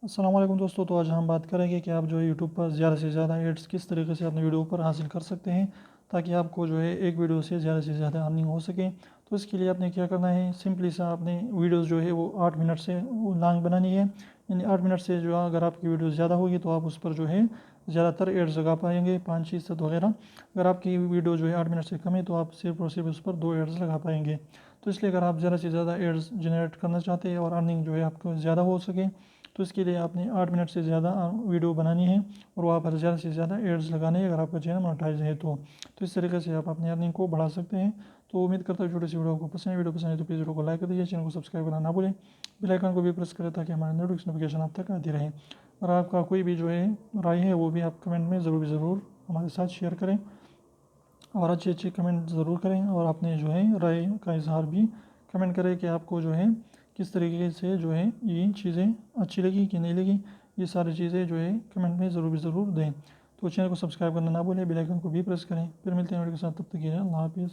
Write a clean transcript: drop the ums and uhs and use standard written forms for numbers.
अस्सलाम वालेकुम दोस्तों। तो आज हम बात करेंगे कि आप जो है यूट्यूब पर ज़्यादा से ज़्यादा एड्स किस तरीके से अपने वीडियो पर हासिल कर सकते हैं, ताकि आपको जो है एक वीडियो से ज़्यादा अर्निंग हो सके। तो इसके लिए आपने क्या करना है, सिंपली सा आपने वीडियोस जो है वो 8 मिनट से लॉन्ग बनानी है। यानी 8 मिनट से जो अगर आपकी वीडियो ज़्यादा होगी तो आप उस पर जो है ज़्यादातर एड्स लगा पाएंगे, 5-6 वगैरह। अगर आपकी वीडियो जो है 8 मिनट से कम है तो आप सिर्फ और सिर्फ उस पर 2 एड्स लगा पाएंगे। तो इसलिए अगर आप ज़्यादा से ज़्यादा एड्स जनरेट करना चाहते हैं और अर्निंग जो है आपको ज़्यादा हो सके, तो इसके लिए आपने 8 मिनट से ज़्यादा वीडियो बनानी है और वहाँ पर ज़्यादा से ज़्यादा एड्स लगाने हैं, अगर आपका चैनल मोनेटाइज है तो इस तरीके से आप अपनी अर्निंग को बढ़ा सकते हैं। तो उम्मीद करता हूँ छोटी सी वीडियो को पसंद है। वीडियो पसंद है तो प्लीज़ वीडियो को लाइक कर दीजिए, चैनल को सब्सक्राइब करना ना भूलें, बेल आइकन को भी प्रेस करें ताकि हमारे नोटिफिकेशन आप तक आती रहे। और आपका कोई भी जो है राय है वो भी आप कमेंट में ज़रूर हमारे साथ शेयर करें और अच्छे कमेंट ज़रूर करें, और आपने जो है राय का इजहार भी कमेंट करें कि आपको जो है किस तरीके से जो है ये चीज़ें अच्छी लगी कि नहीं लगी। ये सारी चीज़ें जो है कमेंट में ज़रूर दें। तो चैनल को सब्सक्राइब करना ना भूलें, बेल आइकन को भी प्रेस करें। फिर मिलते हैं वीडियो के साथ, तब तक के लिए अल्लाह हाफिज़।